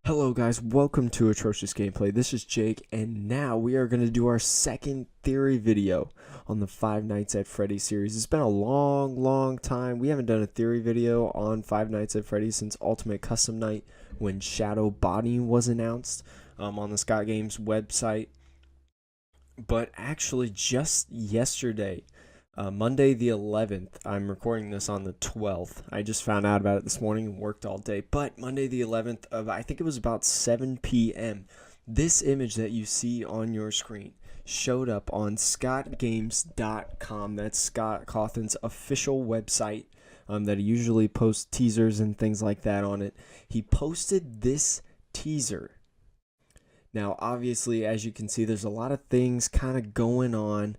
Hello guys, welcome to Atrocious Gameplay. This is Jake, and now we are going to do our second theory video on the Five Nights at Freddy's series. It's been a long time. We haven't done a theory video on Five Nights at Freddy's since Ultimate Custom Night when Shadow Body was announced on the Scott Games website. But actually just yesterday, Monday the 11th, I'm recording this on the 12th. I just found out about it this morning and worked all day. But Monday the 11th of, I think it was about 7 p.m., this image that you see on your screen showed up on scottgames.com. That's Scott Cawthon's official website that he usually posts teasers and things like that on it. He posted this teaser. Now, obviously, as you can see, there's a lot of things kind of going on.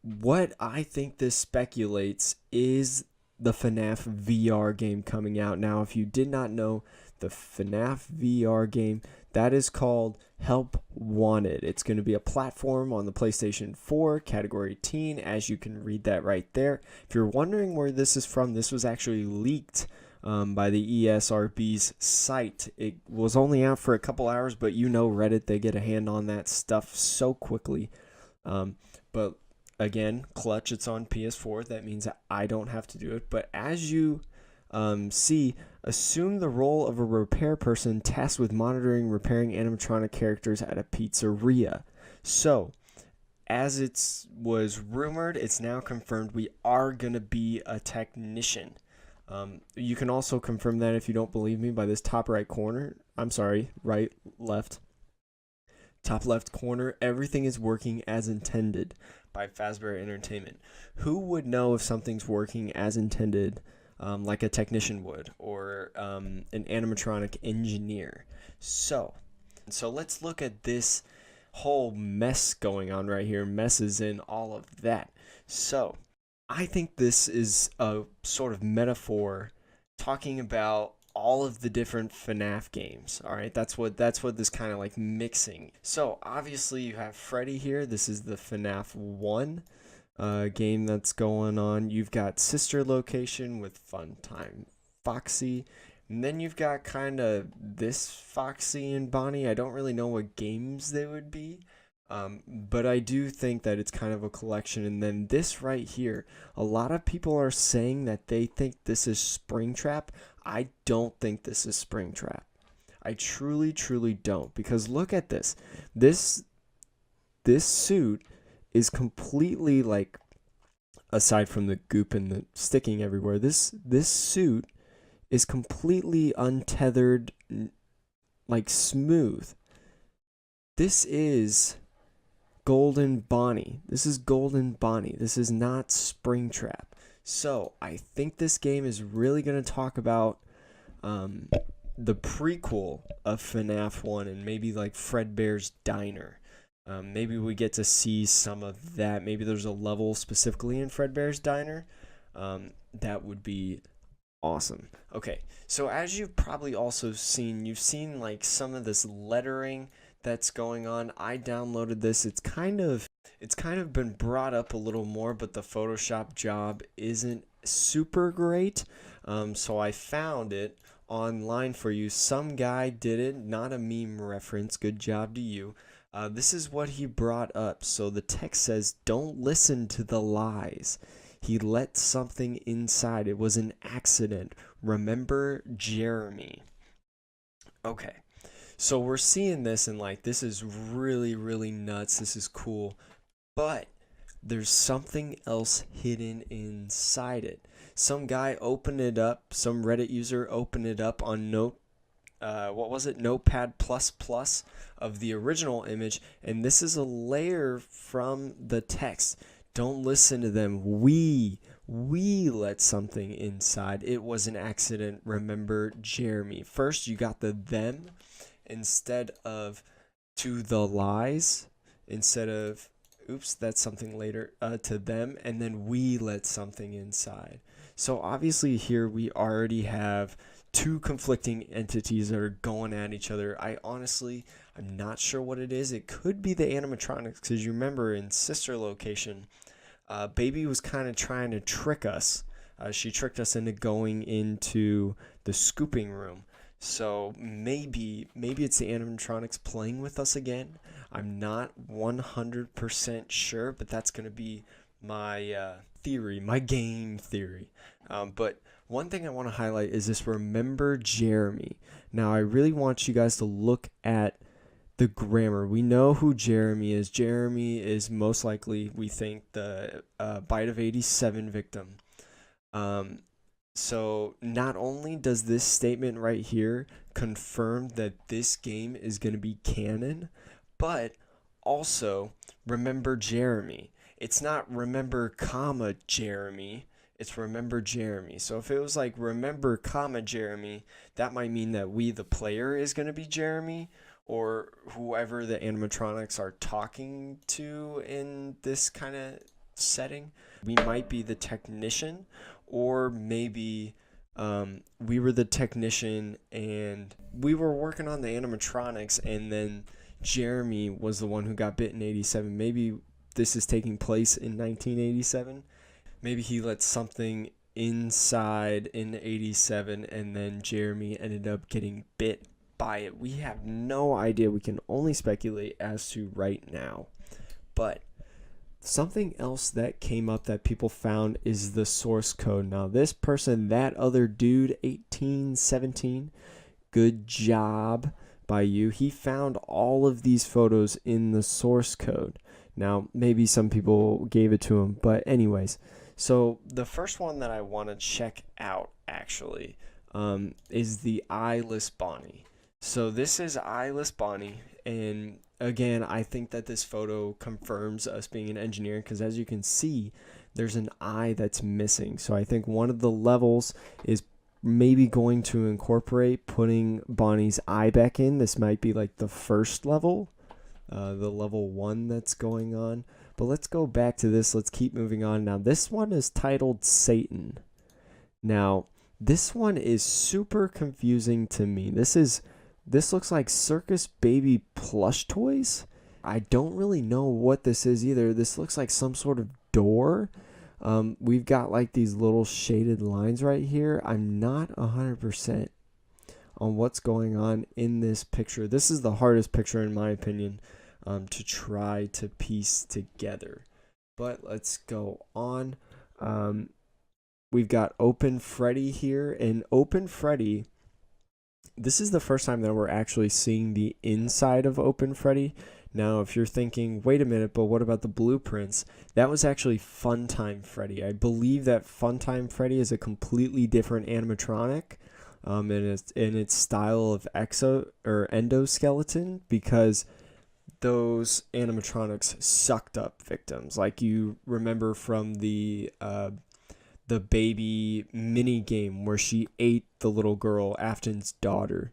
What I think this speculates is the FNAF VR game coming out. Now, if you did not know, the FNAF VR game, that is called Help Wanted. It's going to be a platform on the PlayStation 4, category teen, as you can read that right there. If you're wondering where this is from, this was actually leaked by the ESRB's site. It was only out for a couple hours, but you know Reddit, they get a hand on that stuff so quickly. But again, clutch, it's on PS4. That means that I don't have to do it. But as you see, assume the role of a repair person tasked with monitoring, repairing animatronic characters at a pizzeria. So, as it was rumored, it's now confirmed we are going to be a technician. You can also confirm that if you don't believe me by this top right corner. I'm sorry, left. Top left corner, everything is working as intended by Fazbear Entertainment. Who would know if something's working as intended like a technician would, or an animatronic engineer? So let's look at this whole mess going on right here. Messes in all of that. So I think this is a sort of metaphor talking about all of the different FNAF games. All right, that's what this kind of like mixing. So obviously you have Freddy here. This is the FNAF 1 game that's going on. You've got Sister Location with Funtime Foxy, and then you've got kind of this Foxy and Bonnie. I don't really know what games they would be. But I do think that it's kind of a collection. And then this right here, a lot of people are saying that they think this is Springtrap. I don't think this is Springtrap. I truly don't, because look at this. This suit is completely, like, aside from the goop and the sticking everywhere, this suit is completely untethered, like smooth. This is Golden Bonnie. This is Golden Bonnie. This is not Springtrap. So I think this game is really going to talk about the prequel of FNAF 1 and maybe like Fredbear's Diner. Maybe we get to see some of that. Maybe there's a level specifically in Fredbear's Diner. That would be awesome. Okay, so as you've probably also seen, you've seen like some of this lettering that's going on. I downloaded this. It's kind of been brought up a little more, but the Photoshop job isn't super great. So I found it online for you. Some guy did it, not a meme reference. Good job to you. This is what he brought up. So the text says, "Don't listen to the lies. He let something inside. It was an accident. Remember Jeremy." Okay. So we're seeing this and like, this is really nuts. This is cool. But there's something else hidden inside it. Some guy opened it up. Some Reddit user opened it up on Notepad++ of the original image. And this is a layer from the text. Don't listen to them. We let something inside. It was an accident. Remember Jeremy. First, you got the them instead of to the lies, instead of oops, that's something later, to them, and then we let something inside. So obviously here we already have two conflicting entities that are going at each other. I'm not sure what it is. It could be the animatronics, because you remember in Sister Location, Baby was kind of trying to trick us She tricked us into going into the scooping room. So maybe it's the animatronics playing with us again. I'm not 100% sure, but that's going to be my theory, my game theory. But one thing I want to highlight is this remember Jeremy. Now, I really want you guys to look at the grammar. We know who Jeremy is. Jeremy is most likely, we think, the Bite of 87 victim. So not only does this statement right here confirm that this game is going to be canon, but also remember Jeremy. It's not remember comma Jeremy, it's remember Jeremy. So if it was like remember comma Jeremy, that might mean that we the player is going to be Jeremy, or whoever the animatronics are talking to in this kind of setting. We might be the technician, or maybe we were the technician and we were working on the animatronics, and then Jeremy was the one who got bit in 87. Maybe this is taking place in 1987. Maybe he let something inside in 87 and then Jeremy ended up getting bit by it. We have no idea. We can only speculate as to right now. But something else that came up that people found is the source code. Now this person, that other dude, 1817, good job by you. He found all of these photos in the source code. Now maybe some people gave it to him, but anyways, so the first one that I want to check out actually is the eyeless Bonnie. So this is eyeless Bonnie, and again, I think that this photo confirms us being an engineer, because as you can see, there's an eye that's missing. So I think one of the levels is maybe going to incorporate putting Bonnie's eye back in. This might be like the first level, the level 1 that's going on. But let's go back to this. Let's keep moving on. Now this one is titled Satan. Now this one is super confusing to me. This looks like circus baby plush toys. I don't really know what this is either. This looks like some sort of door. We've got like these little shaded lines right here. I'm not 100% on what's going on in this picture. This is the hardest picture in my opinion to try to piece together. But let's go on. We've got Open Freddy here, and Open Freddy, this is the first time that we're actually seeing the inside of Open Freddy. Now, if you're thinking, wait a minute, but what about the blueprints? That was actually Funtime Freddy. I believe that Funtime Freddy is a completely different animatronic in its style of endoskeleton, because those animatronics sucked up victims. Like you remember from the baby mini game where she ate the little girl, Afton's daughter.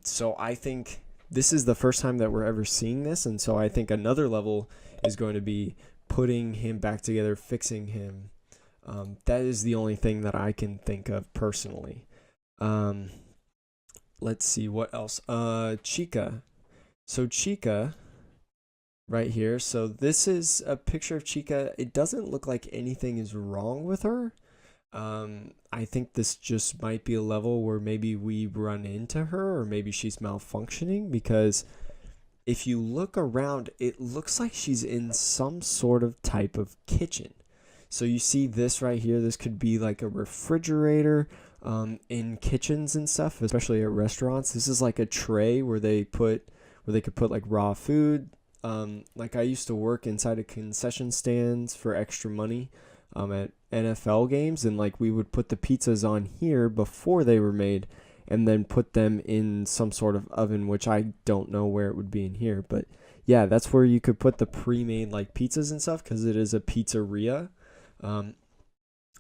So I think this is the first time that we're ever seeing this, and so I think another level is going to be putting him back together, fixing him. That is the only thing that I can think of personally. Let's see what else. Chica. So Chica right here. So this is a picture of Chica. It doesn't look like anything is wrong with her. I think this just might be a level where maybe we run into her, or maybe she's malfunctioning, because if you look around, it looks like she's in some sort of type of kitchen. So you see this right here. This could be like a refrigerator in kitchens and stuff, especially at restaurants. This is like a tray where they could put like raw food. Like I used to work inside of concession stands for extra money at NFL games, and like we would put the pizzas on here before they were made and then put them in some sort of oven, which I don't know where it would be in here, but yeah, that's where you could put the pre-made like pizzas and stuff, because it is a pizzeria.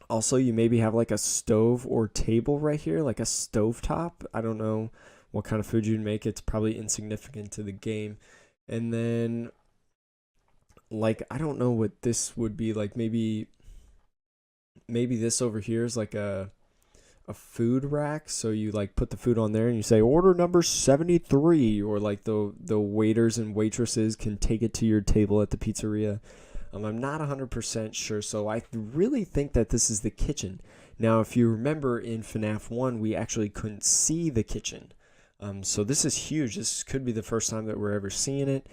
Also, you maybe have like a stove or table right here, like a stovetop. I don't know what kind of food you'd make. It's probably insignificant to the game. And then, like, I don't know what this would be. Like, maybe this over here is like a food rack. So you like put the food on there and you say order number 73, or like the waiters and waitresses can take it to your table at the pizzeria. I'm not 100% sure, so I really think that this is the kitchen. Now, if you remember in FNAF 1, we actually couldn't see the kitchen. So this is huge. This could be the first time that we're ever seeing it.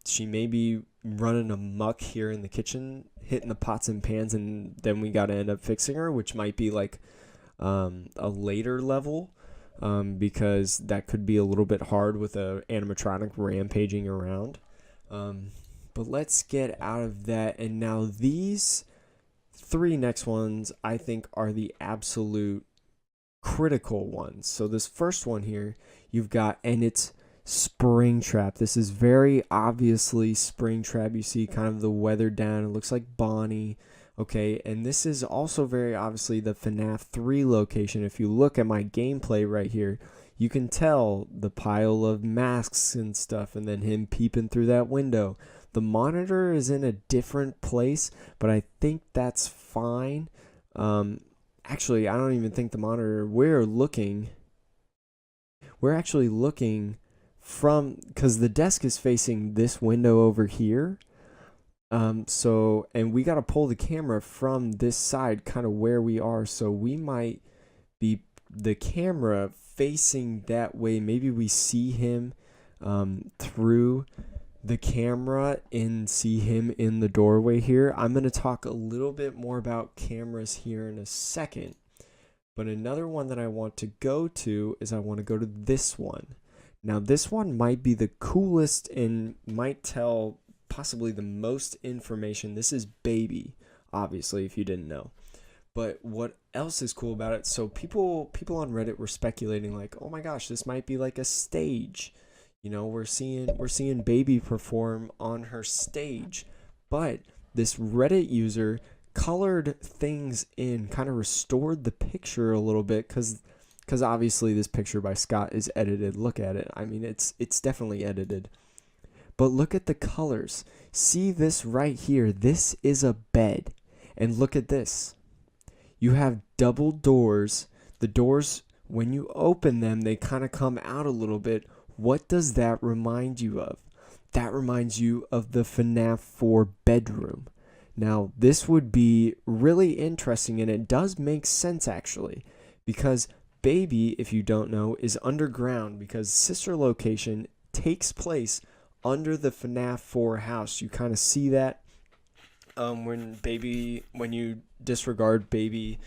She may be running amok here in the kitchen, hitting the pots and pans, and then we got to end up fixing her, which might be like a later level, because that could be a little bit hard with a animatronic rampaging around. But let's get out of that. And now these three next ones I think are the absolute critical ones. So this first one here you've got, and it's Springtrap. This is very obviously Springtrap. You see kind of the weathered down, it looks like Bonnie. Okay, and this is also very obviously the FNAF 3 location. If you look at my gameplay right here, you can tell the pile of masks and stuff, and then him peeping through that window. The monitor is in a different place, but I think that's fine. Actually, I don't even think the monitor, we're actually looking from, because the desk is facing this window over here. And we got to pull the camera from this side, kind of where we are. So we might be the camera facing that way. Maybe we see him through the camera and see him in the doorway here. I'm going to talk a little bit more about cameras here in a second. But another one that I want to go to is I want to go to this one. Now this one might be the coolest and might tell possibly the most information. This is Baby, obviously, if you didn't know. But what else is cool about it? So people on Reddit were speculating like, oh my gosh, this might be like a stage. You know, we're seeing Baby perform on her stage. But this Reddit user colored things in, kind of restored the picture a little bit, because obviously this picture by Scott is edited. Look at it. I mean, it's definitely edited. But look at the colors. See this right here. This is a bed. And look at this. You have double doors. The doors, when you open them, they kind of come out a little bit. What does that remind you of? That reminds you of the FNAF 4 bedroom. Now, this would be really interesting, and it does make sense actually, because Baby, if you don't know, is underground, because sister location takes place under the FNAF 4 house. You kind of see that when you disregard Baby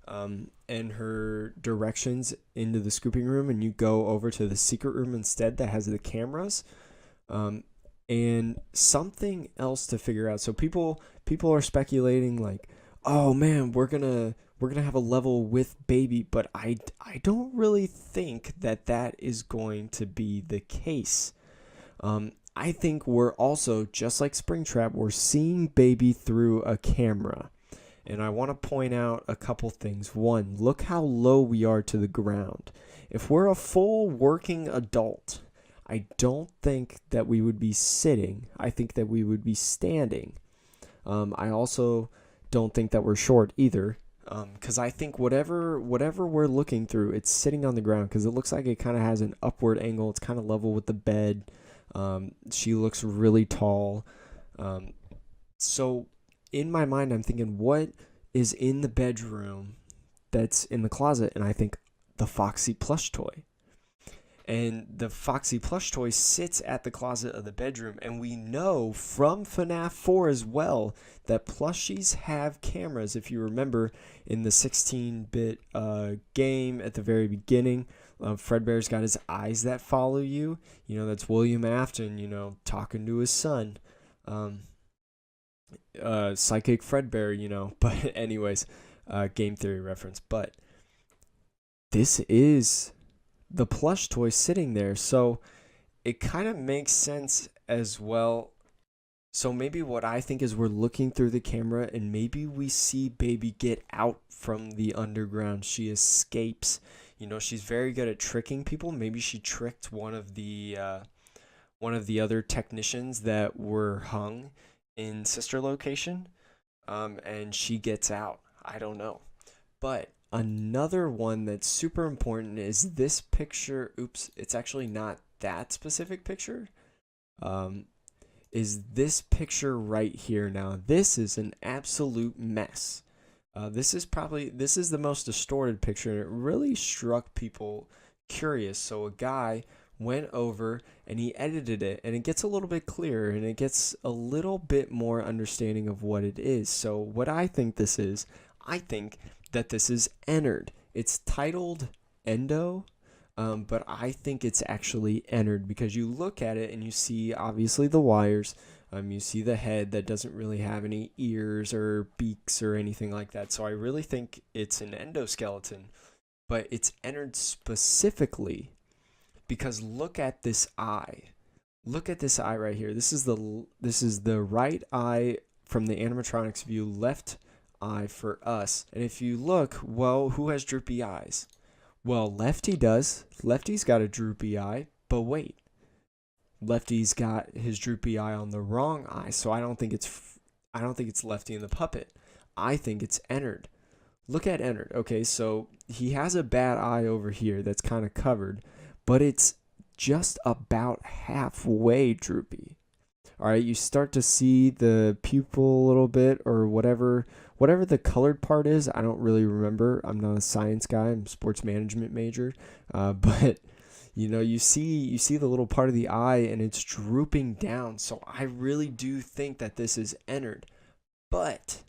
and her directions into the scooping room, and you go over to the secret room instead that has the cameras. And something else to figure out. So people are speculating like, oh man, we're gonna have a level with Baby, but I don't really think that is going to be the case. I think we're also, just like Springtrap, we're seeing Baby through a camera. And I want to point out a couple things. One, look how low we are to the ground. If we're a full working adult, I don't think that we would be sitting. I think that we would be standing. I also don't think that we're short either, because I think whatever we're looking through, it's sitting on the ground, because it looks like it kind of has an upward angle. It's kind of level with the bed. She looks really tall. So in my mind, I'm thinking, what is in the bedroom that's in the closet? And I think the Foxy plush toy. And the Foxy plush toy sits at the closet of the bedroom. And we know from FNAF 4 as well that plushies have cameras. If you remember in the 16-bit game at the very beginning, Fredbear's got his eyes that follow you. You know, that's William Afton, you know, talking to his son. Psychic Fredbear, you know. But anyways, game theory reference. But this is the plush toy sitting there, so it kind of makes sense as well. So maybe what I think is we're looking through the camera, and maybe we see Baby get out from the underground. She escapes. You know, she's very good at tricking people. Maybe she tricked one of the other technicians that were hung in sister location, and she gets out. I don't know, but another one that's super important is this picture. Oops, it's actually not that specific picture. Is this picture right here. Now, this is an absolute mess. This is the most distorted picture, and it really struck people curious. So a guy went over and he edited it, and it gets a little bit clearer, and it gets a little bit more understanding of what it is. So what I think this is, I think that this is Ennard. It's titled Endo, but I think it's actually Ennard because you look at it and you see obviously the wires. You see the head that doesn't really have any ears or beaks or anything like that. So I really think it's an endoskeleton, but it's Ennard specifically because look at this eye. Look at this eye right here. This is the right eye from the animatronics view, left eye for us. And if you look, well, who has droopy eyes? Well, Lefty does. Lefty's got a droopy eye, but wait. Lefty's got his droopy eye on the wrong eye, so I don't think it's Lefty in the puppet. I think it's Ennard. Look at Ennard. Okay, so he has a bad eye over here that's kind of covered, but it's just about halfway droopy. All right, you start to see the pupil a little bit, or whatever the colored part is. I don't really remember. I'm not a science guy. I'm a sports management major, but you see the little part of the eye and it's drooping down. So I really do think that this is Ennard, but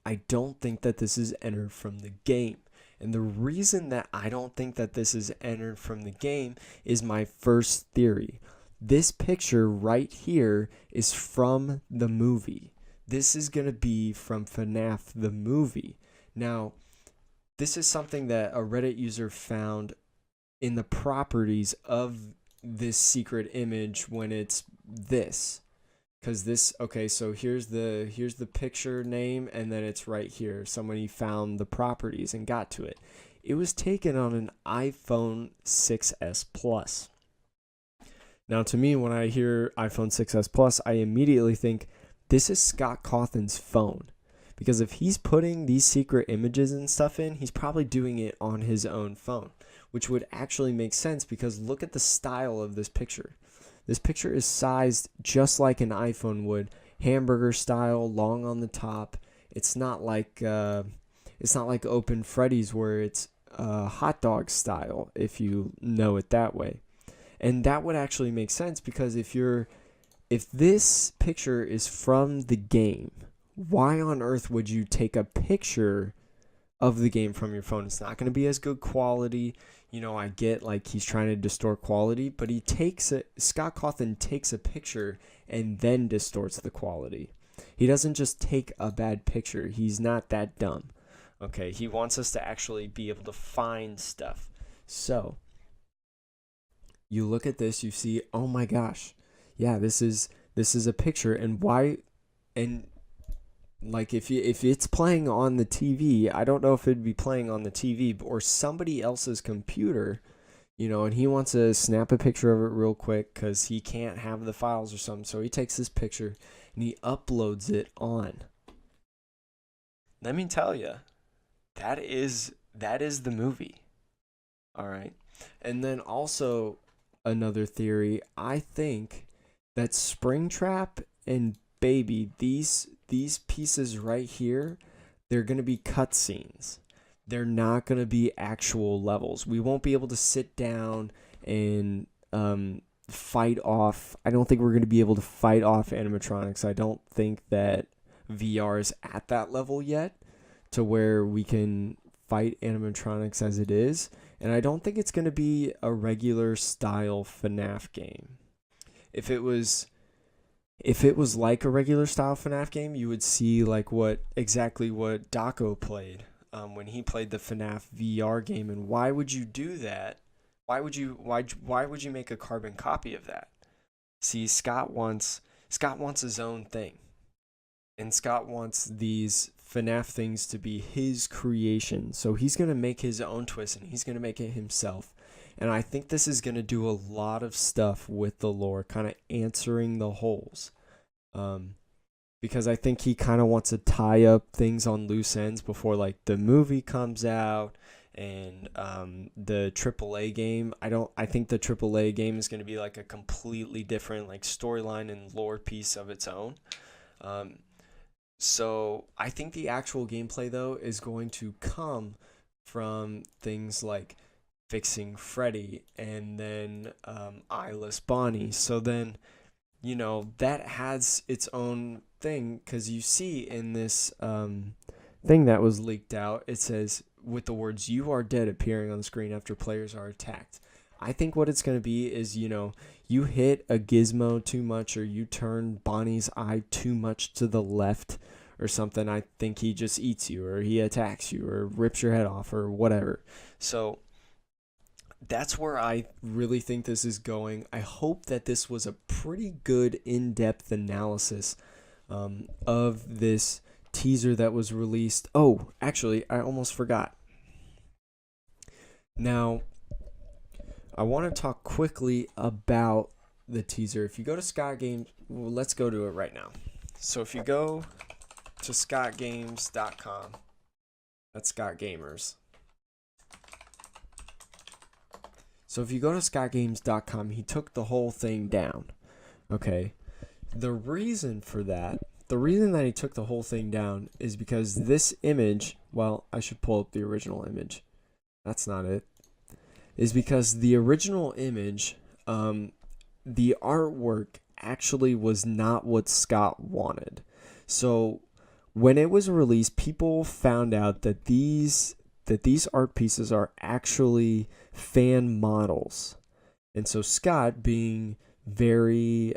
I don't think that this is Ennard from the game. And the reason that I don't think that this is Ennard from the game is my first theory. This picture right here is from the movie. This is going to be from FNAF the movie. Now, this is something that a Reddit user found in the properties of this secret image when it's this. Because this, okay, so here's the picture name, and then it's right here. Somebody found the properties and got to it. It was taken on an iPhone 6s Plus. Now, to me, when I hear iPhone 6s Plus, I immediately think this is Scott Cawthon's phone. Because if he's putting these secret images and stuff in, he's probably doing it on his own phone, which would actually make sense because look at the style of this picture. This picture is sized just like an iPhone would, hamburger style, long on the top. It's not like Open Freddy's where it's hot dog style, if you know it that way. And that would actually make sense because if this picture is from the game, why on earth would you take a picture of the game from your phone? It's not going to be as good quality. I get like he's trying to distort quality, but Scott Cawthon takes a picture and then distorts the quality. He doesn't just take a bad picture. He's not that dumb. Okay, he wants us to actually be able to find stuff. So, you look at this, you see, oh my gosh. Yeah, this is a picture, and why, and like if it's playing on the TV, I don't know if it'd be playing on the TV or somebody else's computer, and he wants to snap a picture of it real quick because he can't have the files or something. So he takes this picture and he uploads it on. Let me tell you, that is the movie. All right, and then also another theory. I think that Springtrap and Baby, these pieces right here, they're going to be cutscenes. They're not going to be actual levels. We won't be able to sit down and fight off. I don't think we're going to be able to fight off animatronics. I don't think that VR is at that level yet to where we can fight animatronics as it is. And I don't think it's going to be a regular style FNAF game. If it was like a regular style FNAF game, you would see like exactly what Dawko played when he played the FNAF VR game. And why would you do that? Why would you make a carbon copy of that? See, Scott wants his own thing. And Scott wants these FNAF things to be his creation. So he's going to make his own twist and he's going to make it himself. And I think this is going to do a lot of stuff with the lore, kind of answering the holes. Because I think he kind of wants to tie up things on loose ends before like the movie comes out and the AAA game. I think the AAA game is going to be like a completely different like storyline and lore piece of its own. So I think the actual gameplay though is going to come from things like fixing Freddy and then eyeless Bonnie. So then, that has its own thing because you see in this thing that was leaked out, it says with the words "You are dead" appearing on the screen after players are attacked. I think what it's going to be is, you hit a gizmo too much or you turn Bonnie's eye too much to the left or something. I think he just eats you or he attacks you or rips your head off or whatever. So that's where I really think this is going. I hope that this was a pretty good in-depth analysis of this teaser that was released. Oh, actually, I almost forgot. Now, I want to talk quickly about the teaser. If you go to Scott Games, well, let's go to it right now. So if you go to scottgames.com, that's Scott Gamers. So if you go to scottgames.com, he took the whole thing down. Okay. The reason for that, the reason that he took the whole thing down is because this image, well, I should pull up the original image. That's not it. Is because the original image, the artwork actually was not what Scott wanted. So when it was released, people found out that these art pieces are actually fan models. And so Scott, being very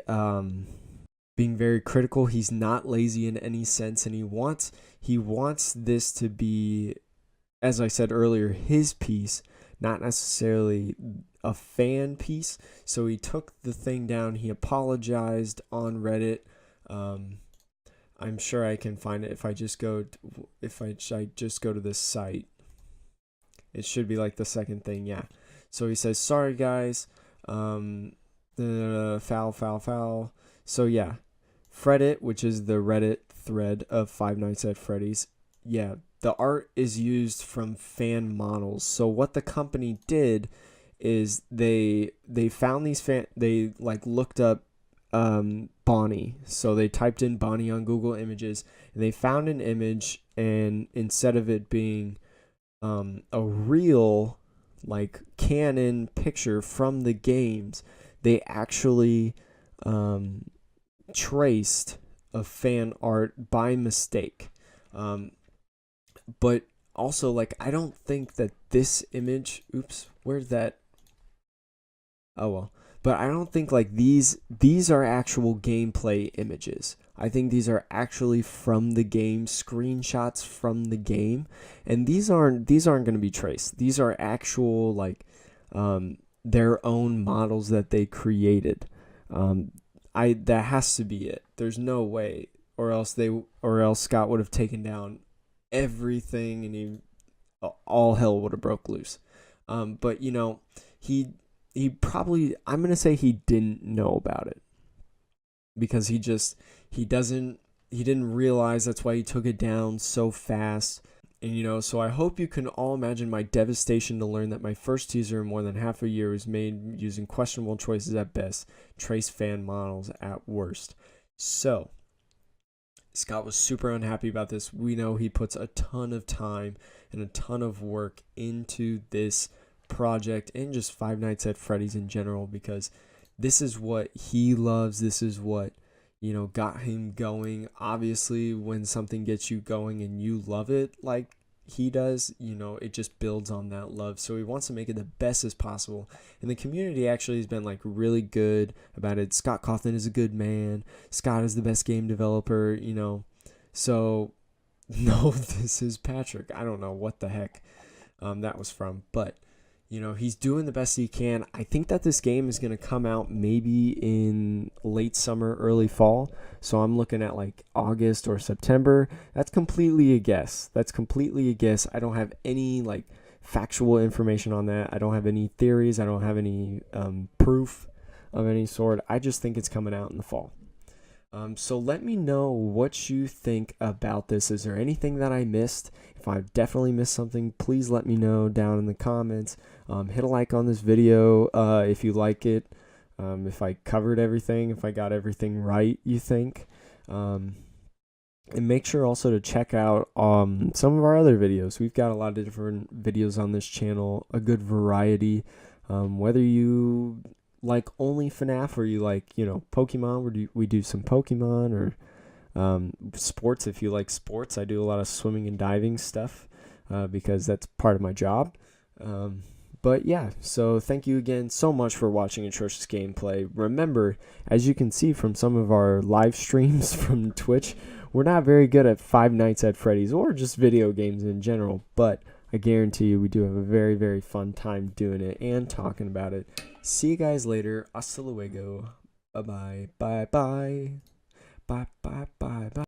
critical, he's not lazy in any sense, and he wants this to be, as I said earlier, his piece, not necessarily a fan piece. So he took the thing down. He apologized on Reddit. I'm sure I can find it if I just go to this site. It should be like the second thing, yeah. So he says, "Sorry guys, foul." So yeah, Reddit, which is the Reddit thread of Five Nights at Freddy's. Yeah, the art is used from fan models. So what the company did is they found these they looked up Bonnie. So they typed in Bonnie on Google Images and they found an image, and instead of it being a real canon picture from the games, they actually traced a fan art by mistake. But also, I don't think that this image, oops, where's that? Oh well. But I don't think these are actual gameplay images. I think these are actually from the game, screenshots from the game, and these aren't going to be traced. These are actual their own models that they created. That has to be it. There's no way, or else Scott would have taken down everything and all hell would have broke loose. But he probably, I'm going to say he didn't know about it because he didn't realize. That's why he took it down so fast. And so I hope you can all imagine my devastation to learn that my first teaser in more than half a year was made using questionable choices at best, trace fan models at worst. So Scott was super unhappy about this. We know he puts a ton of time and a ton of work into this project and just Five Nights at Freddy's in general, because this is what he loves. This is what got him going. Obviously, when something gets you going and you love it like he does, it just builds on that love. So he wants to make it the best as possible, and the community actually has been really good about it. Scott Cawthon is a good man. Scott is the best game developer. So no, this is Patrick. I don't know what the heck that was from, but he's doing the best he can. I think that this game is going to come out maybe in late summer, early fall. So I'm looking at August or September. That's completely a guess. I don't have any factual information on that. I don't have any theories. I don't have any proof of any sort. I just think it's coming out in the fall. So let me know what you think about this. Is there anything that I missed? If I've definitely missed something, please let me know down in the comments. Hit a like on this video if you like it. If I covered everything, if I got everything right, you think. And make sure also to check out some of our other videos. We've got a lot of different videos on this channel, a good variety. Whether you like only FNAF or you like, you know, Pokemon, we do some Pokemon, or sports. If you like sports, I do a lot of swimming and diving stuff because that's part of my job. But yeah, so thank you again so much for watching Atrocious Gameplay. Remember, as you can see from some of our live streams from Twitch, we're not very good at Five Nights at Freddy's or just video games in general, but I guarantee you we do have a very, very fun time doing it and talking about it. See you guys later. Hasta luego. Bye-bye. Bye-bye. Bye-bye. Bye-bye.